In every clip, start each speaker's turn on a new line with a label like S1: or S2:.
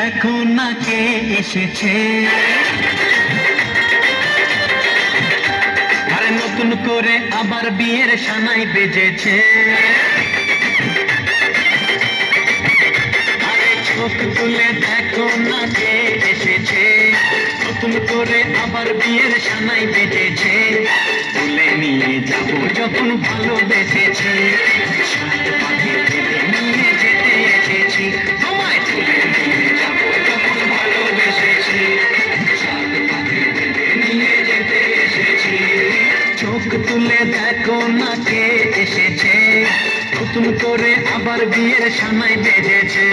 S1: দেখো না কে এসেছে, আরে নতুন করে আবার বিয়ের সানাই বেজেছে। আরে চোখ তুলে দেখো না কে এসেছে, নতুন করে আবার বিয়ের সানাই বেজেছে। তুলে নিয়ে যাবো যখন ভালোবেসেছি, সাত পাখি তুলে নিয়ে যেতে এসেছি। তোমায় তুলে নিয়ে যাবো যখন ভালোবেসেছি, সাত পাখি তুলে নিয়ে যেতে এসেছি। চোখ তুলে দেখো না কে এসেছে, নতুন করে আবার বিয়ের সানাই বেজেছে।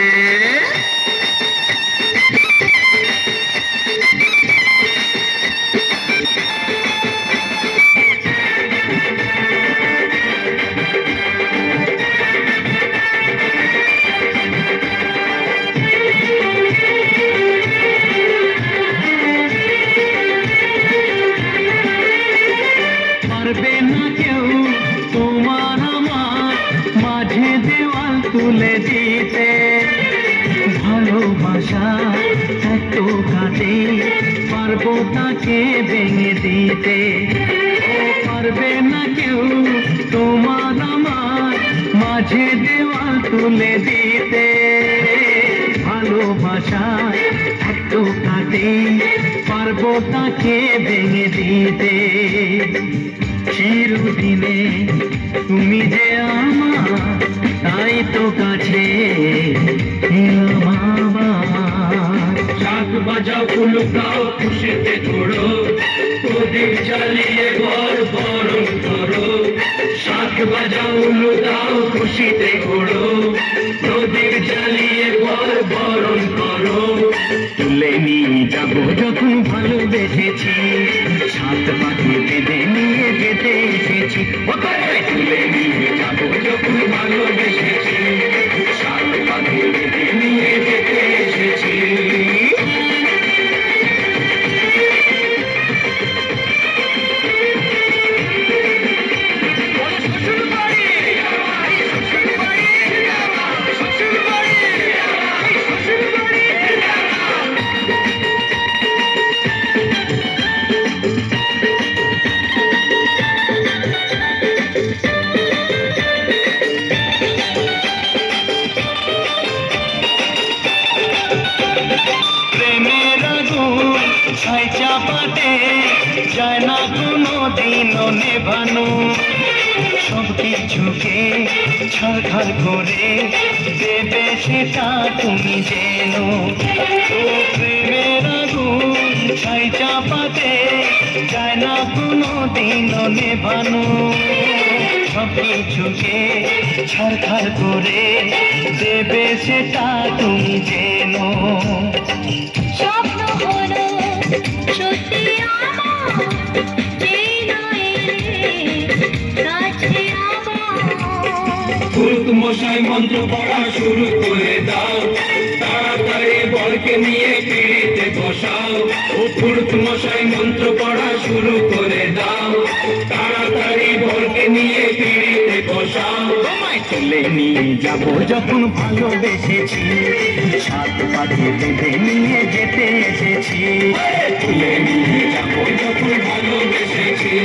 S1: পারবে না কেউ তোমার আমার মাঝে দেওয়াল তুলে দিতে, ভালোবাসা এত কাটে পারবো তাকে ভেঙে দিতে। ও পারবে না কেউ তোমার আমার মাঝে দেওয়াল তুলে দিতে, ভালোবাসা এত কাটে পারবো তাকে ভেঙে দিতে। চিরদিনে তুমি যে আমার, তাই তো কাছে এলাম আবার। শাক বাজাও কুলুকাও খুশিতে ঘোড়ো, প্রদীপ জ্বালিয়ে ঘর বরণ করো। শাক বাজাও উলুদাও খুশিতে ঘোড়ো, প্রদীপ জ্বালিয়ে ঘর বরণ করো। তুলে নিয়ে যাবো যখন ভালোবেসেছি, সাত পাখি বেঁধে নিয়ে যেতে এসেছি। তুলে নিয়ে যাবো যখন ভালোবেসেছি, সাত পাখি বেঁধে নিয়ে যেতে এসেছি। প্রেমের আগুন ছাই চাপাতে যায় না কোনো দিনও নেভানো, সব কিছুকে ছারখার করে দেবে সেটা তুমি জেনো। ও প্রেমের আগুন ছাই চাপাতে যায় না কোনো দিনও নেভানো, সব কিছুকে ছারখার করে দেবে সেটা তুমি জেনো।
S2: স্বপ্ন হলো সত্যি আমার, যেই নয় কাছে আমার।
S3: পুরুত মশাই মন্ত্র পড়া শুরু করে দাও, তাড়াতাড়ি বরকে নিয়ে পিড়িতে বসাও। ও পুরুত মশাই মন্ত্র পড়া শুরু করে দাও, তাড়াতাড়ি বরকে নিয়ে পিড়িতে বসাও।
S1: তোমায় তুলে নিয়ে যাবো যখন ভালোবেসেছি, সাত পাখি বেঁধে নিয়ে যেতে এসেছি।
S3: তুলে নিয়ে যাবো যখন ভালোবেসেছি,